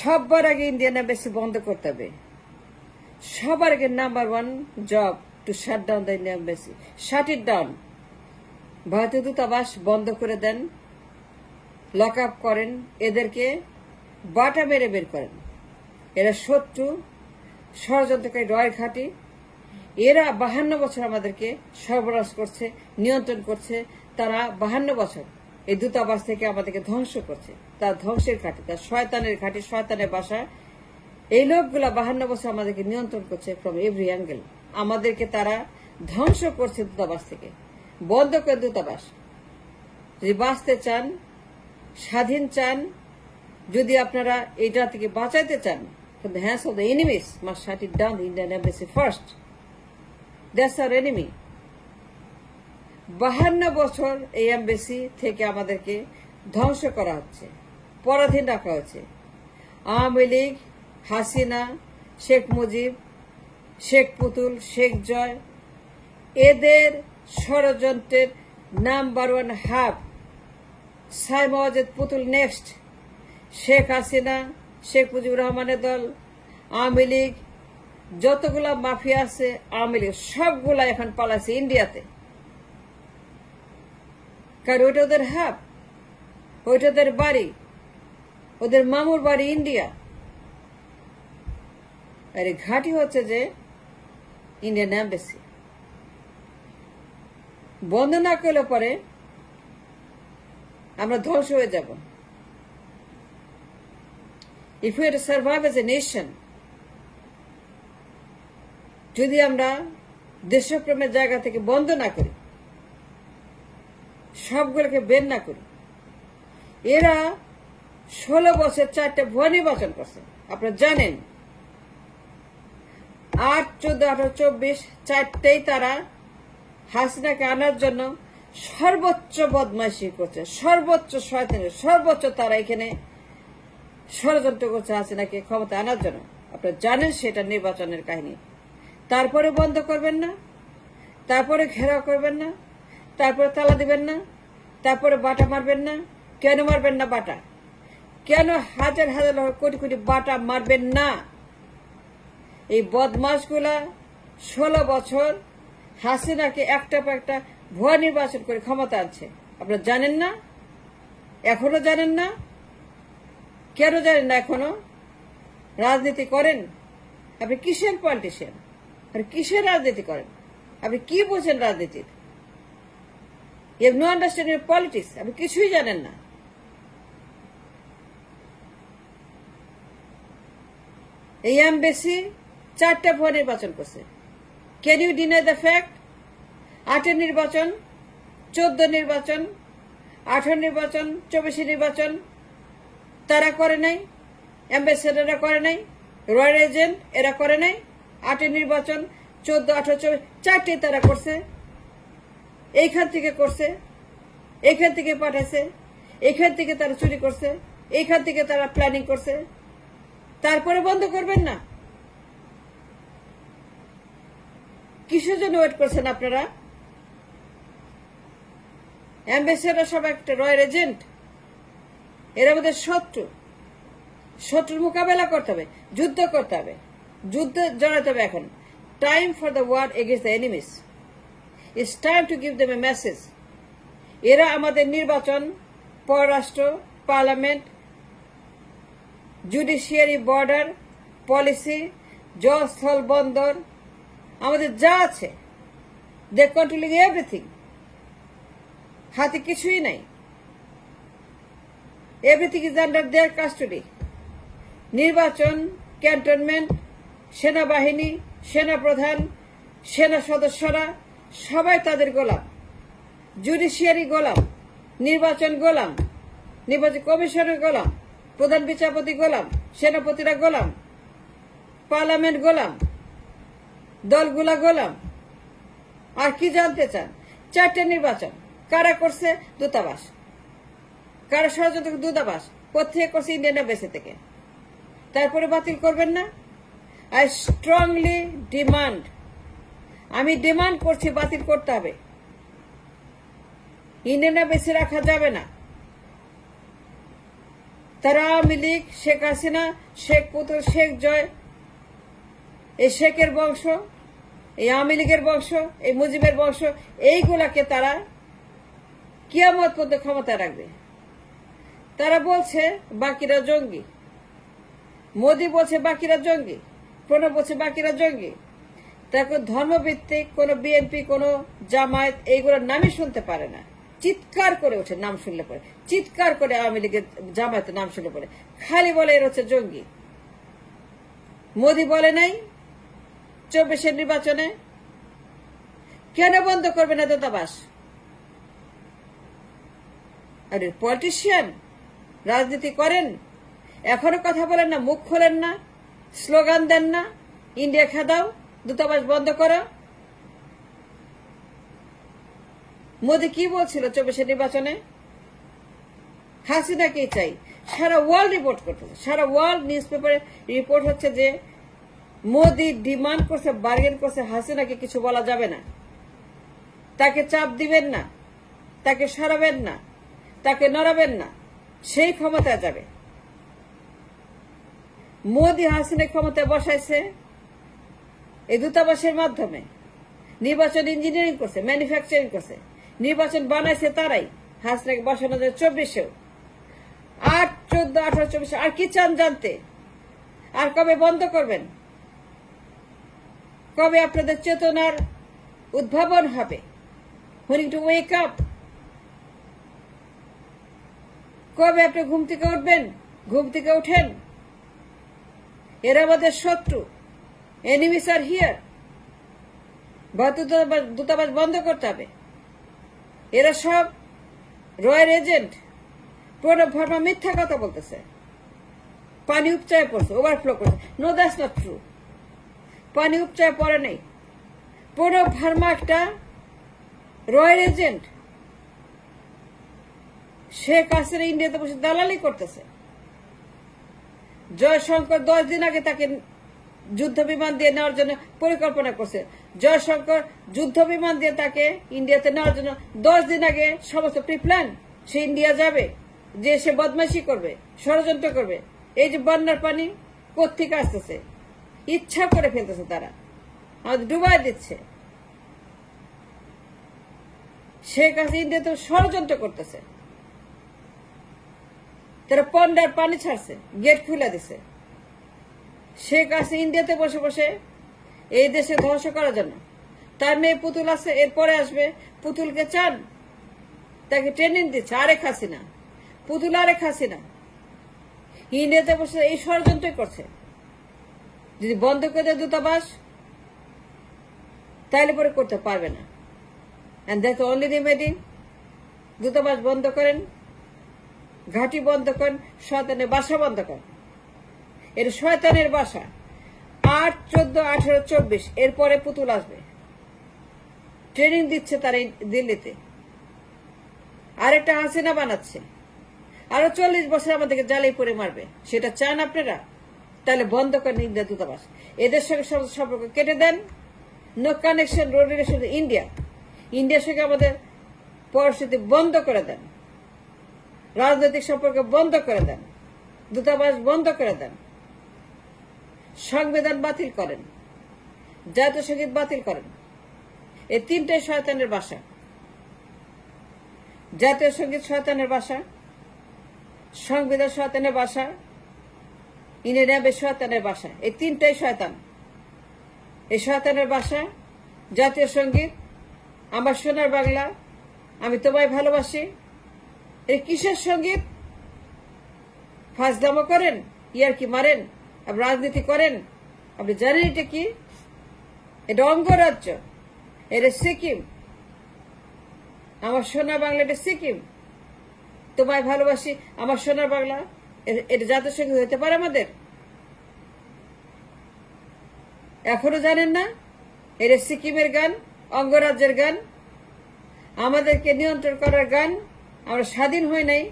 সবার আগে Indian embassy বন্ধ করতে হবে। সবার আগে number 1 job two shut down the Indian embassy, shut it down. ভারতীয় দূতাবাস বন্ধ করে দেন, লক আপ করেন, এদেরকে বাটা মেরে বের করেন। এরা শত্রু, ষড়যন্ত্রকারী, রয়ের ঘাঁটি। এরা 52 বছর আমাদেরকে সর্বনাশ করছে, নিয়ন্ত্রণ করছে। তারা 52 বছর এই দূতাবাস থেকে আমাদেরকে ধ্বংস করছে। তার ধ্বংসের ঘাঁটি, তার শয়তানের ঘাঁটি, শয়তানের বাসা। এই লোকগুলা 52 বছর আমাদেরকে নিয়ন্ত্রণ করছে ফ্রম এভরি অ্যাঙ্গেল। আমাদেরকে তারা ধ্বংস করছে দূতাবাস থেকে। বন্ধ করে দূতাবাস। যদি বাঁচতে চান, স্বাধীন চান, যদি আপনারা এটা থেকে বাঁচাইতে চান, from the hands of the enemies, must shut it down, the Indian embassy first. That's our enemy. 52 বছর এই এমবেসি থেকে আমাদেরকে ধ্বংস করা হচ্ছে, পরাধীন রাখা হচ্ছে। আওয়ামী লীগ, হাসিনা, শেখ মুজিব, শেখ পুতুল, শেখ জয়, এদের ষড়যন্ত্রের নাম্বার 1 হাব সাইমা ওয়াজেদ পুতুল নেক্সট, শেখ হাসিনা, শেখ মুজিবুর রহমানের দল, আওয়ামী লীগ, যতগুলা মাফিয়া আছে আওয়ামী লীগ সবগুলা এখন পালাচ্ছে ইন্ডিয়াতে। কারণ ওইটা ওদের হাব, ওইটা ওদের বাড়ি, ওদের মামুর বাড়ি ইন্ডিয়া। আর এই ঘাঁটি হচ্ছে যে ইন্ডিয়ান এম্বাসি। বন্ধ না করলে পরে আমরা ধ্বংস হয়ে যাব। If we are to survive as a nation, যদি আমরা দেশপ্রেমের জায়গা থেকে বন্ধ না করি, সবগুলোকে বের না করি। এরা 16 বছর 4টা ভুয়া নির্বাচন করছে, আপনারা জানেন। 8, 14, 18, 24 4টেই তারা হাসিনাকে আনার জন্য সর্বোচ্চ বদমাইশি করছে, সর্বোচ্চ শয়তানি, সর্বোচ্চ তারা এখানে ষড়যন্ত্র করছে হাসিনাকে ক্ষমতা আনার জন্য। আপনারা জানেন সেটা নির্বাচনের কাহিনী। তারপরে বন্ধ করবেন না, তারপরে ঘেরাও করবেন না, তারপরে তালা দিবেন না, তারপরে বাটা মারবেন না। কেন মারবেন না বাটা? কেন হাজার হাজার কোটি কোটি বাটা মারবেন না? এই বদমাশগুলা 16 বছর হাসিনাকে একটা পর একটা ভুয়া নির্বাচন করে ক্ষমতা আনছে। আপনারা জানেন না? এখনো জানেন না? কেন জানেন না এখনো? রাজনীতি করেন আপনি? কিসের পলিটিশিয়ান? আপনি কিসের রাজনীতি করেন? আপনি কি বোঝেন রাজনীতির? You have no understanding of politics. আপনি কিছুই জানেন না। এই এমবেসি 4টা ভুয়া নির্বাচন করছে। Can you deny the fact? 8 নির্বাচন, 14 নির্বাচন, 18 নির্বাচন, 24 নির্বাচন তারা করে নাই, অ্যাম্বাসেডাররা করে নাই, রয়্যাল এজেন্ট এরা করে নাই। 8 নির্বাচন, 14, 18, 24 4টেই তারা করছে। এইখান থেকে করছে, এইখান থেকে পাঠাইছে, এইখান থেকে তারা চুরি করছে, এইখান থেকে তারা প্ল্যানিং করছে। তারপরে বন্ধ করবেন না? কিসের জন্য ওয়েট করছেন আপনারা? অ্যাম্বাসেডার সব একটা রয়্যাল এজেন্ট, এরা আমাদের শত্রু। শত্রুর মোকাবেলা করতে হবে, যুদ্ধ করতে হবে, যুদ্ধে জড়াতে হবে। এখন time for the war against the enemies. It's time to give them a message. এরা আমাদের নির্বাচন, পররাষ্ট্র, পার্লামেন্ট, জুডিশিয়ারি, বর্ডার, পলিসি, জলস্থল, বন্দর, আমাদের যা আছে, দে কন্ট্রোলিং এভরিথিং। হাতে কিছুই নাই। Everything is under their custody. নির্বাচন, ক্যান্টনমেন্ট, সেনাবাহিনী, সেনাপ্রধান, সেনা সদস্যরা সবাই তাদের গোলাম। জুডিশিয়ারি গোলাম, নির্বাচন গোলাম, নির্বাচন কমিশনের গোলাম, প্রধান বিচারপতি গোলাম, সেনাপতিরা গোলাম, পার্লামেন্ট গোলাম, দলগুলা গোলাম। আর কি জানতে চান? 4টে নির্বাচন কারা করছে? দূতাবাস। কারা ষড়যন্ত্র? দূতাবাস। কোথেকে করছে? ইন্ডিয়ান এম্বাসি থেকে। তারপরে বাতিল করবেন না? আই স্ট্রংলি ডিমান্ড, আমি ডিমান্ড করছি বাতিল করতে হবে। ইন্ডিয়ান এম্বাসি রাখা যাবে না। তারা আওয়ামী লীগ, শেখ হাসিনা, শেখ পুতুল, শেখ জয়, এই শেখের বংশ, এই আওয়ামী লীগের বংশ, এই মুজিবের বংশ, এইগুলাকে তারা কিয়ামত পর্যন্ত ক্ষমতা রাখবে। তারা বলছে বাকিরা জঙ্গি, মোদি বলছে বাকিরা জঙ্গি, প্রণব বলছে বাকিরা জঙ্গি। তাকে ধর্মভিত্তিক কোন বিএনপি, কোন জামায়াত এইগুলোর নামই শুনতে পারে না, চিৎকার করে ওঠে নাম শুনলে পরে, চিৎকার করে আওয়ামী লীগের জামায়াতের নাম শুনলে পরে খালি বলে এর হচ্ছে জঙ্গি। মোদি বলে নাই 24-এর নির্বাচনে কেন বন্ধ করবে না দূতাবাস? আরে পলিটিশিয়ান, রাজনীতি করেন, এখনো কথা বলেন না, মুখ খোলেন না, স্লোগান দেন না, ইন্ডিয়া খেদাও, দূতাবাস বন্ধ করো। মোদি কি বলছিল 24-এর নির্বাচনে? হাসিনাকেই চাই। সারা ওয়ার্ল্ড রিপোর্ট করতেছে, সারা ওয়ার্ল্ড নিউজ পেপারে রিপোর্ট হচ্ছে যে মোদি ডিমান্ড করছে, বার্গেন করছে, হাসিনাকে কিছু বলা যাবে না, তাকে চাপ দিবেন না, তাকে সরাবেন না, তাকে নড়াবেন না, সেই ক্ষমতায় যাবে। মোদি হাসিনা ক্ষমতায় বসাইছে এই দূতাবাসের মাধ্যমে, নির্বাচন ইঞ্জিনিয়ারিং করছে, ম্যানুফ্যাকচারিং করছে, নির্বাচন বানাইছে তারাই। হাসিনাকে বসানো যায় 24-এও, 8, 14, 18, 24, আর কি চান জানতে? আর কবে বন্ধ করবেন? কবে আপনাদের চেতনার উদ্ভাবন হবে? হুইং টু ওয়েক আপ। কবে আপনি ঘুম থেকে উঠবেন? ঘুম থেকে উঠেন। এরা আমাদের শত্রু, এনিমিস আর হিয়ার। দূতাবাস বন্ধ করতে হবে। এরা সব রয়ের এজেন্ট। প্রণব ভার্মা মিথ্যা কথা বলতেছে, পানি উপচায় পড়ছে, ওভারফ্লো করছে। No, that's not true. পানি উপচায় পড়ে নাই। প্রণব ভার্মা একটা রয়ের এজেন্ট। শেখ হাসিনা ইন্ডিয়াতে বসে দালালি করতেছে। জয়শঙ্কর 10 দিন আগে তাকে যুদ্ধ বিমান দিয়ে নেওয়ার জন্য পরিকল্পনা করছে। জয়শঙ্কর যুদ্ধ বিমান দিয়ে তাকে ইন্ডিয়াতে নেওয়ার জন্য 10 দিন আগে সমস্ত প্রিপ্ল্যান। সে ইন্ডিয়া যাবে, যে সে বদমাইশি করবে, ষড়যন্ত্র করবে। এই যে বন্যার পানি কোত্থেকে আসতেছে, ইচ্ছা করে ফেলতেছে তারা, আমাদের ডুবাই দিচ্ছে। শেখ হাসিনা ইন্ডিয়াতে ষড়যন্ত্র করতেছে। তারা পন্ডার পানি ছাড়ছে, গেট খুলে দিছে। শেখ হাসিনা ইন্ডিয়াতে বসে বসে এই দেশে ধ্বংস করার জন্য। তার মেয়ে পুতুল আছে, এরপরে আসবে। পুতুলকে চান, তাকে ট্রেনিং দিচ্ছে আরেক হাসিনা। পুতুল আরেক হাসিনা ইন্ডিয়াতে বসে এই ষড়যন্ত্রই করছে। যদি বন্ধ করে দেয় দূতাবাস, তাহলে পরে করতে পারবে না। And that's only remedy. দূতাবাস বন্ধ করেন, ঘাঁটি বন্ধ করেন, শয়তানের বাসা বন্ধ করেন। এর শয়তানের বাসা। 8, 14, 18, 24 এরপরে পুতুল আসবে। ট্রেনিং দিচ্ছে তারা দিল্লিতে। আরেকটা হাসিনা বানাচ্ছে। আরো 40 বছর আমাদেরকে জ্বালিয়ে পড়ে মারবে। সেটা চান আপনারা? তাহলে বন্ধ করেন ইন্ডিয়া দূতাবাস। এদের সঙ্গে সম্পর্ক কেটে দেন। No connection, road relation India. ইন্ডিয়ার সঙ্গে আমাদের পরিস্থিতি বন্ধ করে দেন। রাজনৈতিক সম্পর্ক বন্ধ করে দেন। দূতাবাস বন্ধ করে দেন। সংবিধান বাতিল করেন, জাতীয় সঙ্গীত বাতিল করেন। এই তিনটাই শয়তানের বাসা। জাতীয় সঙ্গীত শয়তানের বাসা, সংবিধান শয়তানের বাসা, ইন্ডিয়ান শয়তানের বাসা। এই তিনটাই শয়তান। এই শয়তানের বাসা। জাতীয় সঙ্গীত, আমার সোনার বাংলা, আমি তোমায় ভালোবাসি। এই কিসের সঙ্গীত? ফাজলামো করেন, ইয়ারকি মারেন, আপনি রাজনীতি করেন। আপনি জানেন এটা কি? এটা অঙ্গরাজ্য, এটা সিকিম। আমার সোনার বাংলা, এটা সিকিম। তোমায় ভালোবাসি, আমার সোনার বাংলা, এটা জাতীয় সঙ্গীত হতে পারে আমাদের? এখনো জানেন না? এটা সিকিমের গান, অঙ্গরাজ্যের গান, আমাদেরকে নিয়ন্ত্রণ করার গান। আমরা স্বাধীন হই নাই,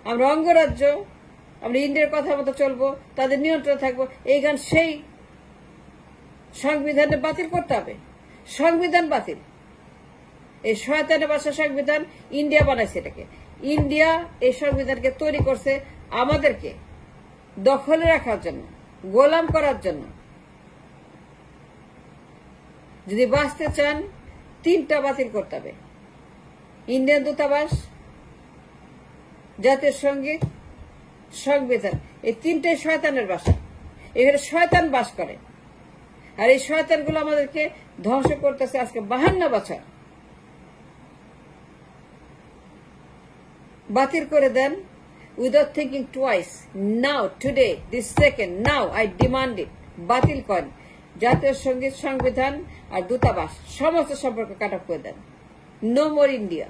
আমরা অঙ্গরাজ্য, আমরা ইন্ডিয়ার কথা মতো চলবো, তাদের নিয়ন্ত্রণ থাকবো। এই গান সেই সংবিধানে বাতিল করতে হবে। সংবিধান বাতিল। এই শয়তানের বাসা সংবিধান। ইন্ডিয়া বানাইছে এটাকে। ইন্ডিয়া এই সংবিধানকে তৈরি করছে আমাদেরকে দখলে রাখার জন্য, গোলাম করার জন্য। যদি বাঁচতে চান 3টা বাতিল করতে হবে: ইন্ডিয়ান দূতাবাস, জাতীয় সঙ্গীত, সংবিধান। এই 3টাই শয়তানের বাসা। এখানে শয়তান বাস করে, আর এই শয়তানগুলো আমাদেরকে ধ্বংস করতেছে আজকে 52 বছর। বাতিল করে দেন without thinking twice. Now, today, this second, now I demand it. বাতিল করেন জাতীয় সঙ্গীত, সংবিধান আর দূতাবাস, সমস্ত সম্পর্ক কাট অফ করে দেন। No more India.